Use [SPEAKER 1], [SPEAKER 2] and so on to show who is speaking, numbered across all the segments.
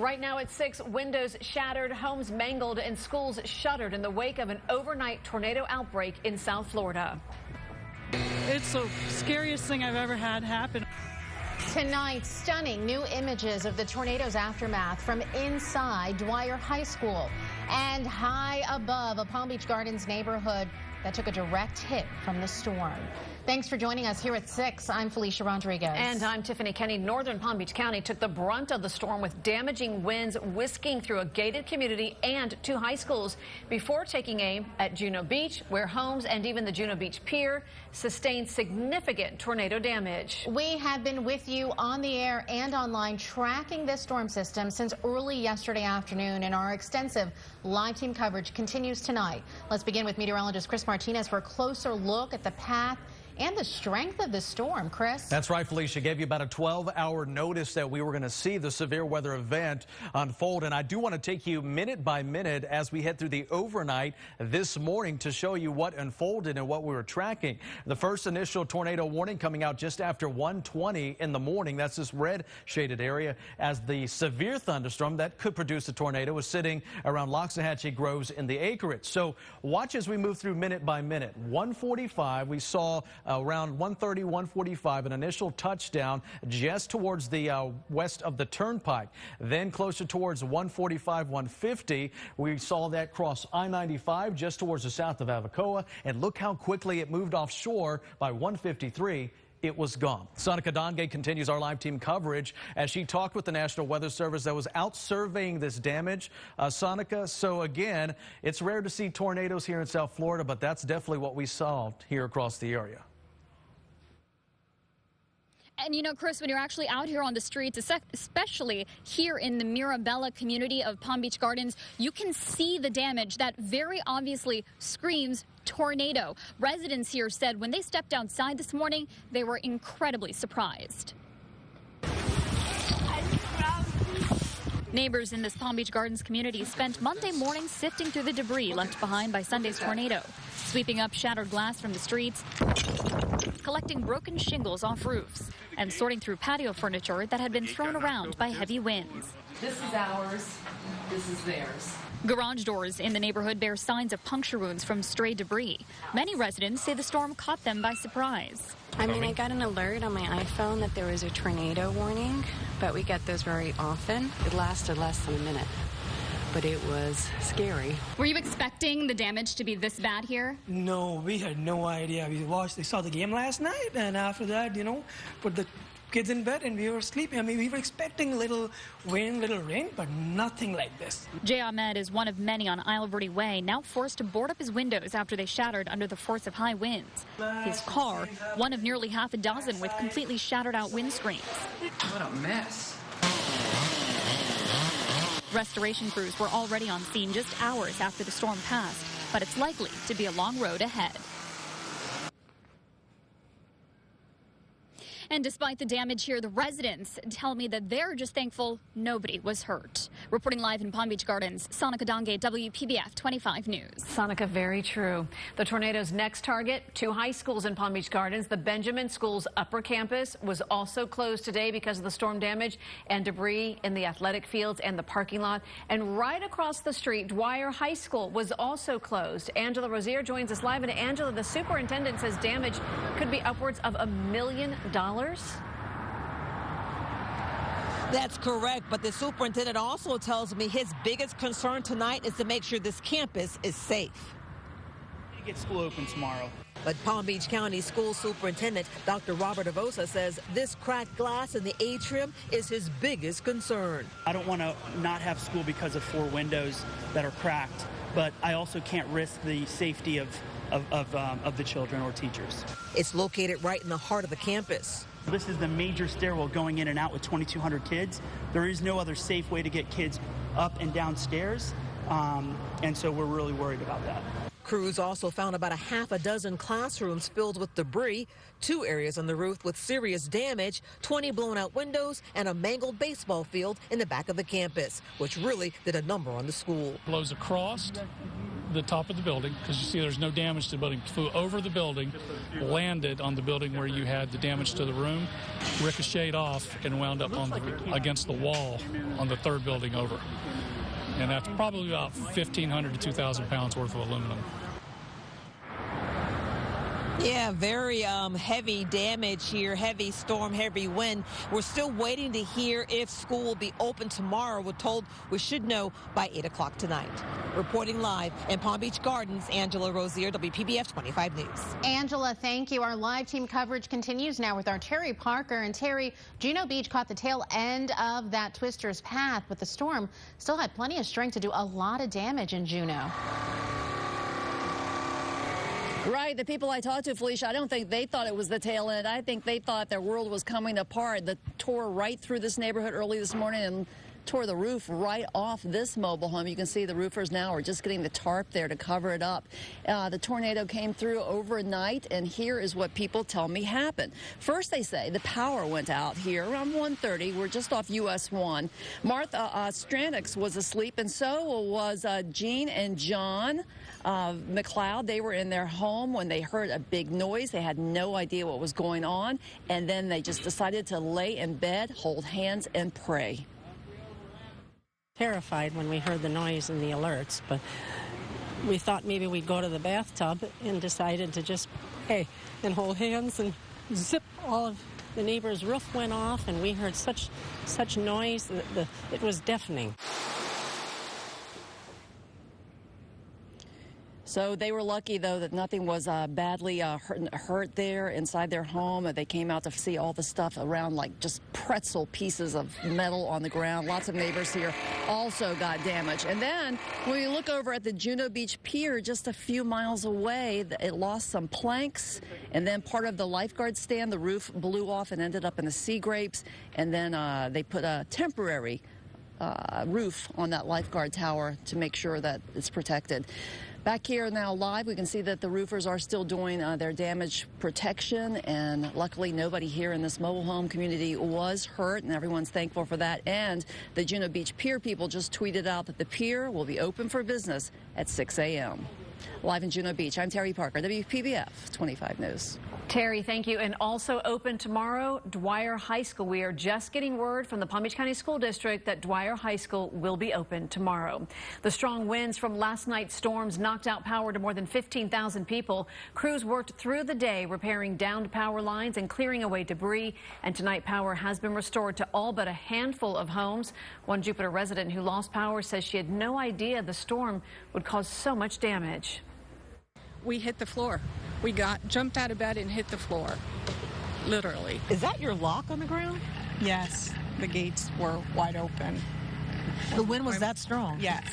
[SPEAKER 1] Right now at 6, windows shattered, homes mangled, and schools shuttered in the wake of an overnight tornado outbreak in South Florida.
[SPEAKER 2] It's the scariest thing I've ever had happen.
[SPEAKER 3] Tonight, stunning new images of the tornado's aftermath from inside Dwyer High School and high above a Palm Beach Gardens neighborhood that took a direct hit from the storm. Thanks for joining us here at 6. I'm Felicia Rodriguez.
[SPEAKER 1] And I'm Tiffany Kenny. Northern Palm Beach County took the brunt of the storm with damaging winds whisking through a gated community and 2 high schools before taking aim at Juno Beach, where homes and even the Juno Beach Pier sustained significant tornado damage.
[SPEAKER 3] We have been with you on the air and online tracking this storm system since early yesterday afternoon, and our extensive live team coverage continues tonight. Let's begin with meteorologist Chris Martinez for a closer look at the path and the strength of the storm. Chris?
[SPEAKER 4] That's right, Felicia. Gave you about a 12-hour notice that we were going to see the severe weather event unfold. And I do want to take you minute by minute as we head through the overnight this morning to show you what unfolded and what we were tracking. The first initial tornado warning coming out just after 1:20 in the morning. That's this red shaded area, as the severe thunderstorm that could produce a tornado was sitting around Loxahatchee Groves in the acreage. So watch as we move through minute by minute. 1:45, we saw around 1:30, 1:45, an initial touchdown just towards the west of the turnpike. Then closer towards 1:45, 1:50, we saw that cross I-95 just towards the south of Avacoa. And look how quickly it moved offshore. By 1:53. It was gone. Sonica Donge continues our live team coverage as she talked with the National Weather Service that was out surveying this damage. Sonica, so again, it's rare to see tornadoes here in South Florida, but that's definitely what we saw here across the area.
[SPEAKER 5] And you know, Chris, when you're actually out here on the streets, especially here in the Mirabella community of Palm Beach Gardens, you can see the damage that very obviously screams tornado. Residents here said when they stepped outside this morning, they were incredibly surprised. Neighbors in this Palm Beach Gardens community spent Monday morning sifting through the debris left behind by Sunday's tornado, sweeping up shattered glass from the streets, collecting broken shingles off roofs, and sorting through patio furniture that had been thrown around by heavy winds.
[SPEAKER 1] This is ours. This is theirs.
[SPEAKER 5] Garage doors in the neighborhood bear signs of puncture wounds from stray debris. Many residents say the storm caught them by surprise.
[SPEAKER 6] I mean, I got an alert on my iPhone that there was a tornado warning, but we get those very often. It lasted less than a minute, but it was scary.
[SPEAKER 5] Were you expecting the damage to be this bad here?
[SPEAKER 7] No, we had no idea. We saw the game last night, and after that, put the kids in bed and we were sleeping. I mean, we were expecting a little wind, little rain, but nothing like this.
[SPEAKER 5] Jay Ahmed is one of many on Isle Verde Way, now forced to board up his windows after they shattered under the force of high winds. His car, one of nearly half a dozen with completely shattered out windscreens.
[SPEAKER 8] What a mess.
[SPEAKER 5] Restoration crews were already on scene just hours after the storm passed, but it's likely to be a long road ahead. And despite the damage here, the residents tell me that they're just thankful nobody was hurt. Reporting live in Palm Beach Gardens, Sonica Donge, Wpbf 25 News.
[SPEAKER 1] Sonica, very true. The tornado's next target, 2 high schools in Palm Beach Gardens. The Benjamin School's upper campus was also closed today because of the storm damage and debris in the athletic fields and the parking lot. And right across the street, Dwyer High School was also closed. Angela Rozier joins us live. And Angela, the superintendent says damage could be upwards of $1 million.
[SPEAKER 9] That's correct, but the superintendent also tells me his biggest concern tonight is to make sure this campus is safe.
[SPEAKER 8] We get school open tomorrow.
[SPEAKER 9] But Palm Beach County School Superintendent Dr. Robert Avosa says this cracked glass in the atrium is his biggest concern.
[SPEAKER 8] I don't want to not have school because of 4 windows that are cracked, but I also can't risk the safety of the children or teachers.
[SPEAKER 9] It's located right in the heart of the campus.
[SPEAKER 8] This is the major stairwell going in and out with 2,200 kids. There is no other safe way to get kids up and down stairs, and so we're really worried about that.
[SPEAKER 9] Crews also found about a half a dozen classrooms filled with debris, 2 areas on the roof with serious damage, 20 blown out windows, and a mangled baseball field in the back of the campus, which really did a number on the school.
[SPEAKER 10] Blows across,
[SPEAKER 2] the top of the building, because you see there's no damage to the building. Flew over the building, landed on the building where you had the damage to the room, ricocheted off, and wound up against the wall on the third building over. And that's probably about 1,500 to 2,000 pounds worth of aluminum.
[SPEAKER 9] Yeah, very heavy damage here, heavy storm, heavy wind. We're still waiting to hear if school will be open tomorrow. We're told we should know by 8 o'clock tonight. Reporting live in Palm Beach Gardens, Angela Rozier, WPBF 25 News.
[SPEAKER 3] Angela, thank you. Our live team coverage continues now with our Terry Parker. And Terry, Juno Beach caught the tail end of that twister's path, but the storm still had plenty of strength to do a lot of damage in Juno.
[SPEAKER 10] Right. The people I talked to, Felicia, I don't think they thought it was the tail end. I think they thought their world was coming apart. The tore right through this neighborhood early this morning and tore the roof right off this mobile home. You can see the roofers now are just getting the tarp there to cover it up. The tornado came through overnight, and here is what people tell me happened. First, they say the power went out here around 1:30. We're just off US 1. Martha Stranix was asleep, and so was Jean and John McLeod. They were in their home when they heard a big noise. They had no idea what was going on, and then they just decided to lay in bed, hold hands, and pray.
[SPEAKER 11] Terrified when we heard the noise and the alerts, but we thought maybe we'd go to the bathtub and decided to just pray and hold hands, and zip, all of the neighbor's roof went off, and we heard such noise that it was deafening.
[SPEAKER 10] So they were lucky, though, that nothing was badly hurt there inside their home. They came out to see all the stuff around, like just pretzel pieces of metal on the ground. Lots of neighbors here also got damaged. And then when you look over at the Juno Beach Pier just a few miles away, it lost some planks. And then part of the lifeguard stand, the roof blew off and ended up in the sea grapes. And then they put a temporary roof on that lifeguard tower to make sure that it's protected. Back here now live, we can see that the roofers are still doing their damage protection, and luckily nobody here in this mobile home community was hurt, and everyone's thankful for that. And the Juno Beach Pier people just tweeted out that the pier will be open for business at 6 a.m. Live in Juno Beach, I'm Terry Parker, WPBF 25 News.
[SPEAKER 1] Terry, thank you. And also open tomorrow, Dwyer High School. We are just getting word from the Palm Beach County School District that Dwyer High School will be open tomorrow. The strong winds from last night's storms knocked out power to more than 15,000 people. Crews worked through the day repairing downed power lines and clearing away debris. And tonight, power has been restored to all but a handful of homes. One Jupiter resident who lost power says she had no idea the storm would cause so much damage.
[SPEAKER 12] We hit the floor. We jumped out of bed and hit the floor, literally.
[SPEAKER 9] Is that your lock on the ground?
[SPEAKER 12] Yes, the gates were wide open.
[SPEAKER 9] The wind was that strong?
[SPEAKER 12] Yes.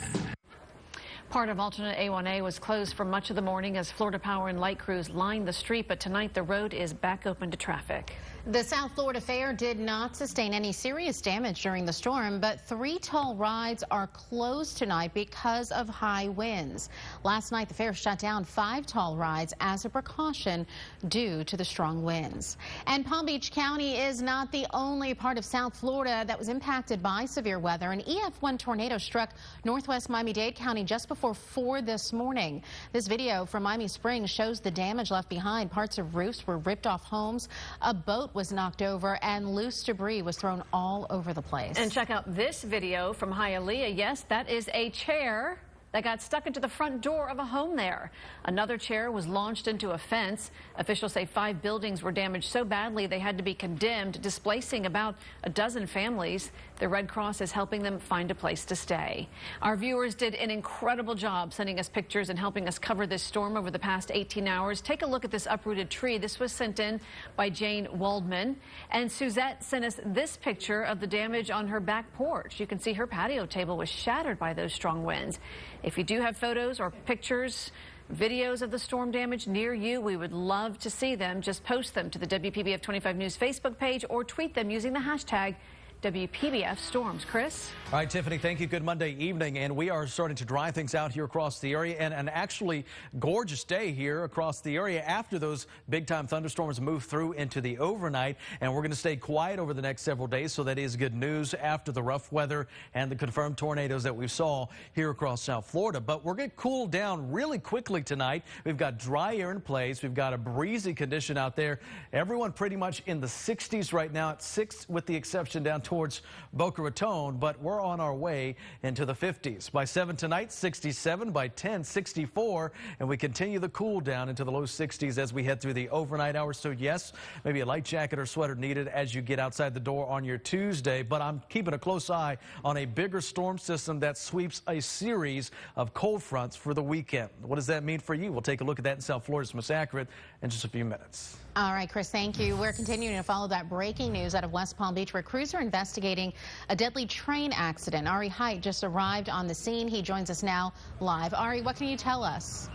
[SPEAKER 1] Part of alternate A1A was closed for much of the morning as Florida Power and light crews lined the street, but tonight the road is back open to traffic.
[SPEAKER 3] The South Florida Fair did not sustain any serious damage during the storm, but 3 toll rides are closed tonight because of high winds. Last night, the fair shut down 5 toll rides as a precaution due to the strong winds. And Palm Beach County is not the only part of South Florida that was impacted by severe weather. An EF1 tornado struck northwest Miami-Dade County just before 4 this morning. This video from Miami Springs shows the damage left behind. Parts of roofs were ripped off homes. A boat was knocked over and loose debris was thrown all over the place.
[SPEAKER 1] And check out this video from Hialeah. Yes, that is a chair that got stuck into the front door of a home there. Another chair was launched into a fence. Officials say 5 buildings were damaged so badly they had to be condemned, displacing about a dozen families. The Red Cross is helping them find a place to stay. Our viewers did an incredible job sending us pictures and helping us cover this storm over the past 18 hours. Take a look at this uprooted tree. This was sent in by Jane Waldman. And Suzette sent us this picture of the damage on her back porch. You can see her patio table was shattered by those strong winds. If you do have photos or pictures, videos of the storm damage near you, we would love to see them. Just post them to the WPBF 25 News Facebook page or tweet them using the hashtag WPBF storms. Chris?
[SPEAKER 4] All right, Tiffany, thank you. Good Monday evening. And we are starting to dry things out here across the area, and an actually gorgeous day here across the area after those big-time thunderstorms move through into the overnight. And we're going to stay quiet over the next several days, so that is good news after the rough weather and the confirmed tornadoes that we saw here across South Florida. But we're going to cool down really quickly tonight. We've got dry air in place. We've got a breezy condition out there. Everyone pretty much in the 60s right now, at 6 with the exception down towards Boca Raton, but we're on our way into the 50s. By 7 tonight, 67. By 10, 64. And we continue the cool down into the low 60s as we head through the overnight hours. So yes, maybe a light jacket or sweater needed as you get outside the door on your Tuesday. But I'm keeping a close eye on a bigger storm system that sweeps a series of cold fronts for the weekend. What does that mean for you? We'll take a look at that in South Florida's most accurate in just a few minutes.
[SPEAKER 3] All right, Chris, thank you. We're continuing to follow that breaking news out of West Palm Beach, where crews are investigating a deadly train accident. Ari Height just arrived on the scene. He joins us now live. Ari, what can you tell us?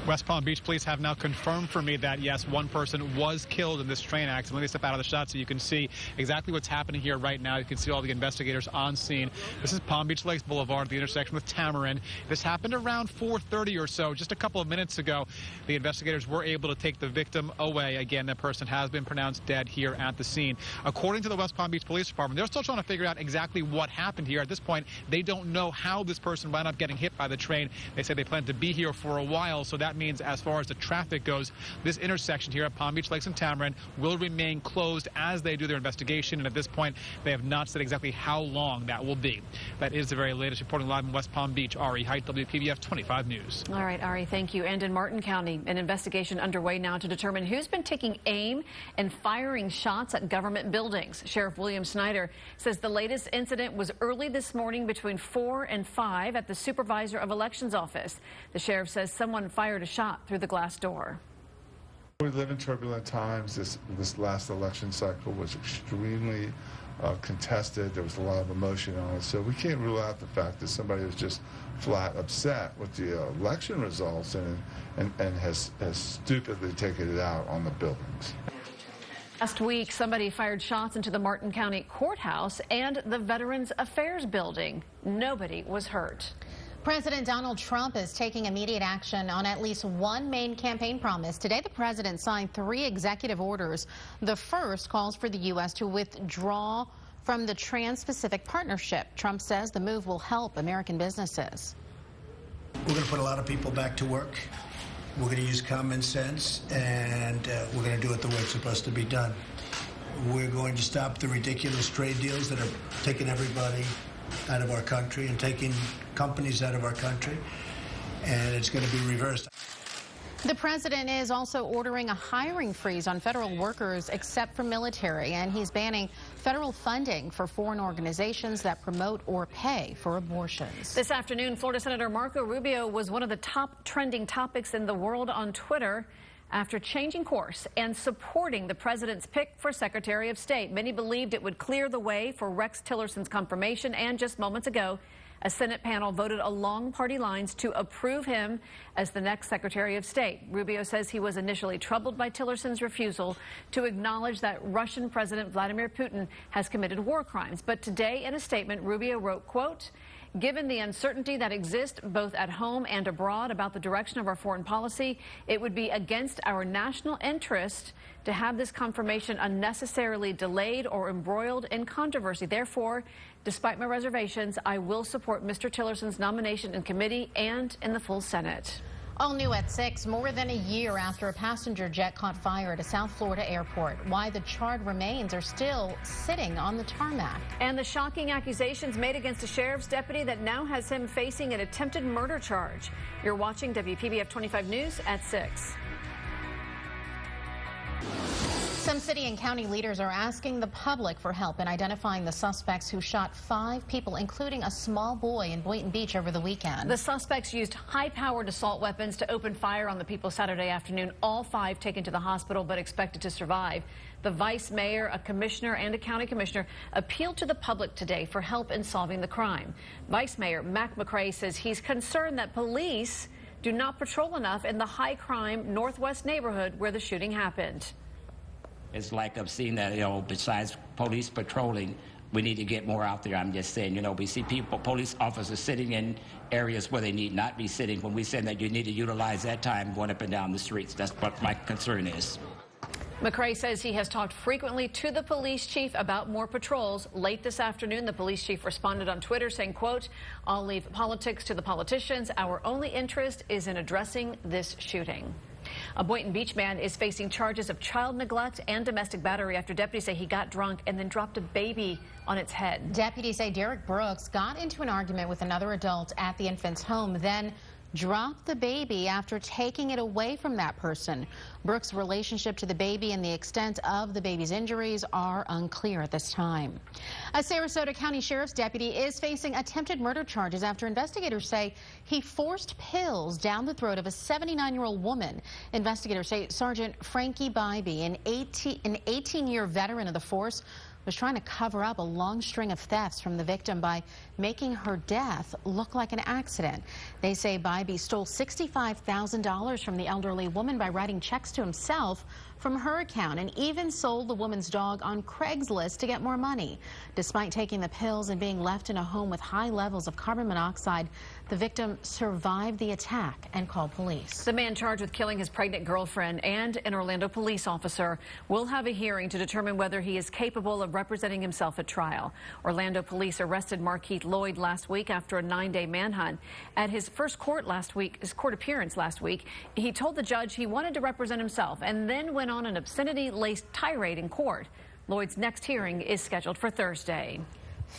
[SPEAKER 13] West Palm Beach police have now confirmed for me that, yes, one person was killed in this train accident. Let me step out of the shot so you can see exactly what's happening here right now. You can see all the investigators on scene. This is Palm Beach Lakes Boulevard, the intersection with Tamarind. This happened around 4:30 or so, just a couple of minutes ago. The investigators were able to take the victim away. Again, that person has been pronounced dead here at the scene. According to the West Palm Beach Police Department, they're still trying to figure out exactly what happened here. At this point, they don't know how this person wound up getting hit by the train. They say they plan to be here for a while, so that means as far as the traffic goes, this intersection here at Palm Beach Lakes and Tamarind will remain closed as they do their investigation. And at this point, they have not said exactly how long that will be. That is the very latest. Reporting live in West Palm Beach, Ari Height, WPBF 25 News.
[SPEAKER 1] All right, Ari, thank you. And in Martin County, an investigation underway now to determine who's been taking aim and firing shots at government buildings. Sheriff William Snyder says the latest incident was early this morning between 4 and 5 at the Supervisor of Elections office. The sheriff says someone fired a shot through the glass door.
[SPEAKER 14] We live in turbulent times. This last election cycle was extremely contested. There was a lot of emotion on it. So we can't rule out the fact that somebody was just flat upset with the election results and has stupidly taken it out on the buildings.
[SPEAKER 1] Last week, somebody fired shots into the Martin County Courthouse and the Veterans Affairs building. Nobody was hurt.
[SPEAKER 3] President Donald Trump is taking immediate action on at least one main campaign promise. Today, the president signed 3 executive orders. The first calls for the U.S. to withdraw from the Trans-Pacific Partnership. Trump says the move will help American businesses.
[SPEAKER 15] We're going to put a lot of people back to work. We're going to use common sense, and we're going to do it the way it's supposed to be done. We're going to stop the ridiculous trade deals that are taking everybody out of our country and taking companies out of our country, and it's going to be reversed.
[SPEAKER 3] The president is also ordering a hiring freeze on federal workers except for military, and he's banning federal funding for foreign organizations that promote or pay for abortions.
[SPEAKER 1] This afternoon, Florida Senator Marco Rubio was one of the top trending topics in the world on Twitter after changing course and supporting the president's pick for Secretary of State. Many believed it would clear the way for Rex Tillerson's confirmation, and just moments ago, a Senate panel voted along party lines to approve him as the next Secretary of State. Rubio says he was initially troubled by Tillerson's refusal to acknowledge that Russian President Vladimir Putin has committed war crimes. But today, in a statement, Rubio wrote, quote, "Given the uncertainty that exists both at home and abroad about the direction of our foreign policy, it would be against our national interest to have this confirmation unnecessarily delayed or embroiled in controversy. Therefore, despite my reservations, I will support Mr. Tillerson's nomination in committee and in the full Senate."
[SPEAKER 3] All new at 6, more than a year after a passenger jet caught fire at a South Florida airport. Why the charred remains are still sitting on the tarmac.
[SPEAKER 1] And the shocking accusations made against a sheriff's deputy that now has him facing an attempted murder charge. You're watching WPBF 25 News at 6.
[SPEAKER 3] Some city and county leaders are asking the public for help in identifying the suspects who shot 5 people, including a small boy in Boynton Beach over the weekend.
[SPEAKER 1] The suspects used high-powered assault weapons to open fire on the people Saturday afternoon. All 5 taken to the hospital but expected to survive. The vice mayor, a commissioner, and a county commissioner appealed to the public today for help in solving the crime. Vice Mayor Mac McRae says he's concerned that police do not patrol enough in the high-crime Northwest neighborhood where the shooting happened.
[SPEAKER 16] It's like I've seen that, besides police patrolling, we need to get more out there. I'm just saying, we see police officers sitting in areas where they need not be sitting when we say that you need to utilize that time going up and down the streets. That's what my concern is.
[SPEAKER 1] McCrae says he has talked frequently to the police chief about more patrols. Late this afternoon, the police chief responded on Twitter saying, quote, "I'll leave politics to the politicians. Our only interest is in addressing this shooting." A Boynton Beach man is facing charges of child neglect and domestic battery after deputies say he got drunk and then dropped a baby on its head.
[SPEAKER 3] Deputies say Derek Brooks got into an argument with another adult at the infant's home, then dropped the baby after taking it away from that person. Brooks' relationship to the baby and the extent of the baby's injuries are unclear at this time. A Sarasota County Sheriff's deputy is facing attempted murder charges after investigators say he forced pills down the throat of a 79-year-old woman. Investigators say Sergeant Frankie Bybee, an 18-year veteran of the force, was trying to cover up a long string of thefts from the victim by making her death look like an accident. They say Bybee stole $65,000 from the elderly woman by writing checks to himself from her account and even sold the woman's dog on Craigslist to get more money. Despite taking the pills and being left in a home with high levels of carbon monoxide, the victim survived the attack and called police.
[SPEAKER 1] The man charged with killing his pregnant girlfriend and an Orlando police officer will have a hearing to determine whether he is capable of representing himself at trial. Orlando police arrested Markeith Lloyd last week after a 9-day manhunt. At his first court appearance last week, he told the judge he wanted to represent himself and then went on an obscenity-laced tirade in court. Lloyd's next hearing is scheduled for Thursday.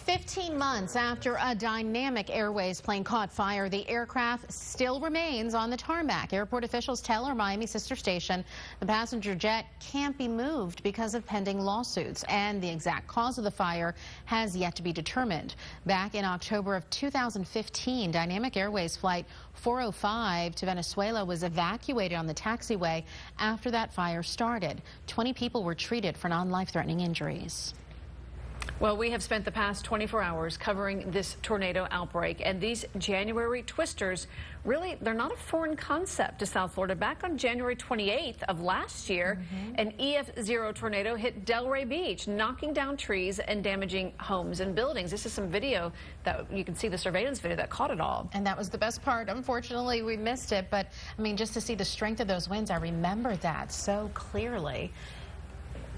[SPEAKER 3] 15 months after a Dynamic Airways plane caught fire, the aircraft still remains on the tarmac. Airport officials tell our Miami sister station the passenger jet can't be moved because of pending lawsuits, and the exact cause of the fire has yet to be determined. Back in October of 2015, Dynamic Airways flight 405 to Venezuela was evacuated on the taxiway after that fire started. 20 people were treated for non-life-threatening injuries.
[SPEAKER 1] Well, we have spent the past 24 hours covering this tornado outbreak, and these January twisters, really, they're not a foreign concept to South Florida. Back on January 28th of last year, an EF0 tornado hit Delray Beach, knocking down trees and damaging homes and buildings. This is some video that you can see, the surveillance video that caught it all.
[SPEAKER 3] And that was the best part. Unfortunately, we missed it, but I mean, just to see the strength of those winds, I remember that so clearly.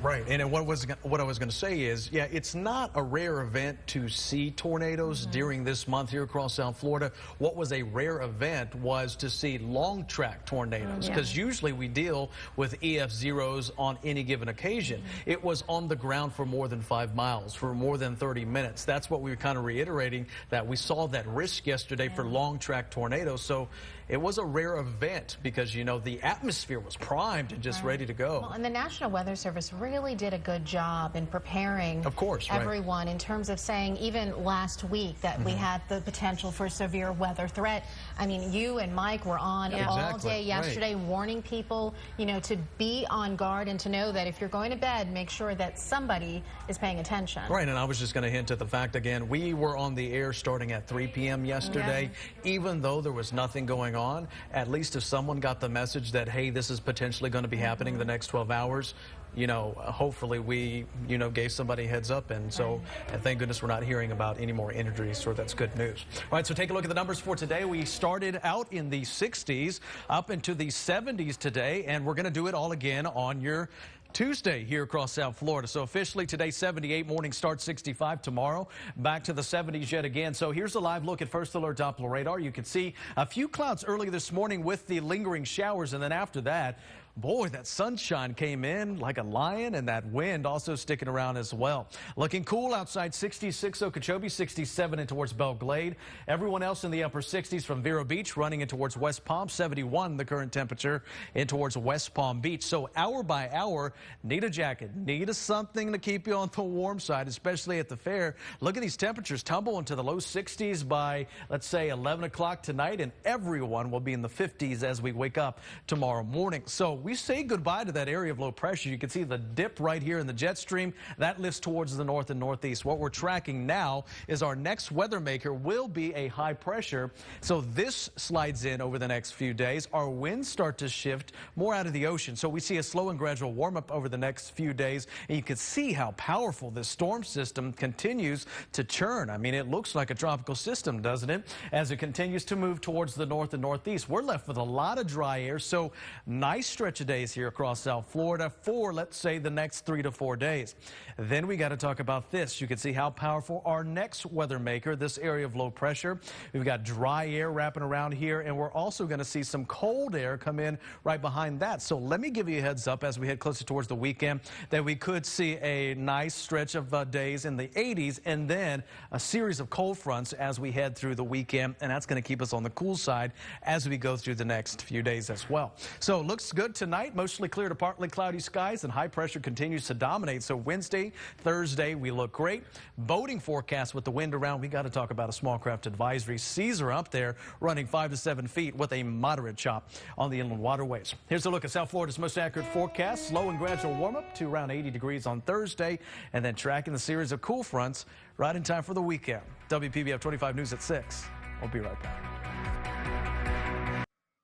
[SPEAKER 4] Right, and what I was going to say is, yeah, it's not a rare event to see tornadoes during this month here across South Florida. What was a rare event was to see long track tornadoes, because usually we deal with EF0s on any given occasion. It was on the ground for more than 5 miles, for more than 30 minutes. That's what we were kind of reiterating, that we saw that risk yesterday for long track tornadoes. So it was a rare event because, you know, the atmosphere was primed and just ready to go.
[SPEAKER 3] Well, and the National Weather Service really did a good job in preparing everyone in terms of saying, even last week, that we had the potential for severe weather threat. I mean, you and Mike were on all day yesterday warning people, you know, to be on guard and to know that if you're going to bed, make sure that somebody is paying attention.
[SPEAKER 4] Right, and I was just going to hint at the fact again, we were on the air starting at 3 p.m. yesterday. Even though there was nothing going on, at least if someone got the message that, hey, this is potentially going to be happening the next 12 hours, you know, hopefully we, you know, gave somebody a heads up. And so, and thank goodness we're not hearing about any more injuries, so that's good news. All right, so take a look at the numbers for today. We started out in the 60s, up into the 70s today, and we're going to do it all again on your Tuesday here across South Florida. So officially today, 78, morning start 65 tomorrow, back to the 70s yet again. So here's a live look at First Alert Doppler radar. You can see a few clouds early this morning with the lingering showers, and then after that, boy, that sunshine came in like a lion, and that wind also sticking around as well. Looking cool outside, 66 Okeechobee, 67 in towards Belle Glade. Everyone else in the upper 60s from Vero Beach running in towards West Palm, 71 the current temperature in towards West Palm Beach. So hour by hour, need a jacket, need a something to keep you on the warm side, especially at the fair. Look at these temperatures tumble into the low 60s by, let's say, 11 o'clock tonight, and everyone will be in the 50s as we wake up tomorrow morning. So we we say goodbye to that area of low pressure. You can see the dip right here in the jet stream. That lifts towards the north and northeast. What we're tracking now is our next weather maker will be a high pressure. So this slides in over the next few days. Our winds start to shift more out of the ocean. So we see a slow and gradual warm up over the next few days. And you can see how powerful this storm system continues to churn. I mean, it looks like a tropical system, doesn't it? As it continues to move towards the north and northeast, we're left with a lot of dry air. So nice stretch of days here across South Florida for, let's say, the next 3 to 4 days. Then we got to talk about this. You can see how powerful our next weather maker, this area of low pressure. We've got dry air wrapping around here, and we're also going to see some cold air come in right behind that. So let me give you a heads up as we head closer towards the weekend that we could see a nice stretch of days in the 80s and then a series of cold fronts as we head through the weekend, and that's going to keep us on the cool side as we go through the next few days as well. So looks good tonight, mostly clear to partly cloudy skies, and high pressure continues to dominate. So Wednesday, Thursday, we look great. Boating forecast with the wind around, we got to talk about a small craft advisory. Seas are up there running 5 to 7 feet with a moderate chop on the inland waterways. Here's a look at South Florida's most accurate forecast. Slow and gradual warm up to around 80 degrees on Thursday, and then tracking the series of cool fronts right in time for the weekend. WPBF 25 News at 6. We'll be right back.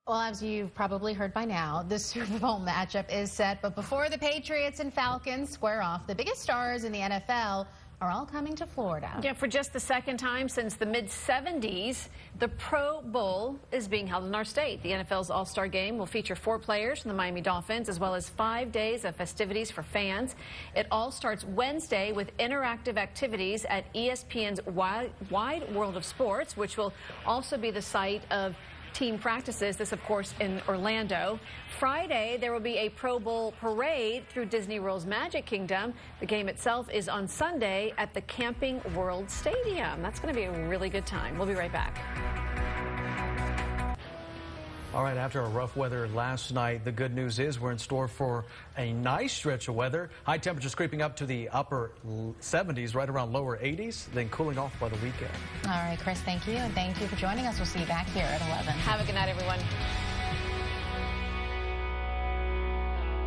[SPEAKER 3] Well, as you've probably heard by now, the Super Bowl matchup is set. But before the Patriots and Falcons square off, the biggest stars in the NFL are all coming to Florida.
[SPEAKER 1] Yeah, for just the second time since the mid-'70s, the Pro Bowl is being held in our state. The NFL's All-Star Game will feature 4 players from the Miami Dolphins, as well as 5 days of festivities for fans. It all starts Wednesday with interactive activities at ESPN's Wide World of Sports, which will also be the site of team practices. This, of course, in Orlando. Friday, there will be a Pro Bowl parade through Disney World's Magic Kingdom. The game itself is on Sunday at the Camping World Stadium. That's going to be a really good time. We'll be right back.
[SPEAKER 4] All right, after a rough weather last night, the good news is we're in store for a nice stretch of weather. High temperatures creeping up to the upper 70s, right around lower 80s, then cooling off by the weekend.
[SPEAKER 3] All right, Chris, thank you. And thank you for joining us. We'll see you back here at 11.
[SPEAKER 1] Have a good night, everyone.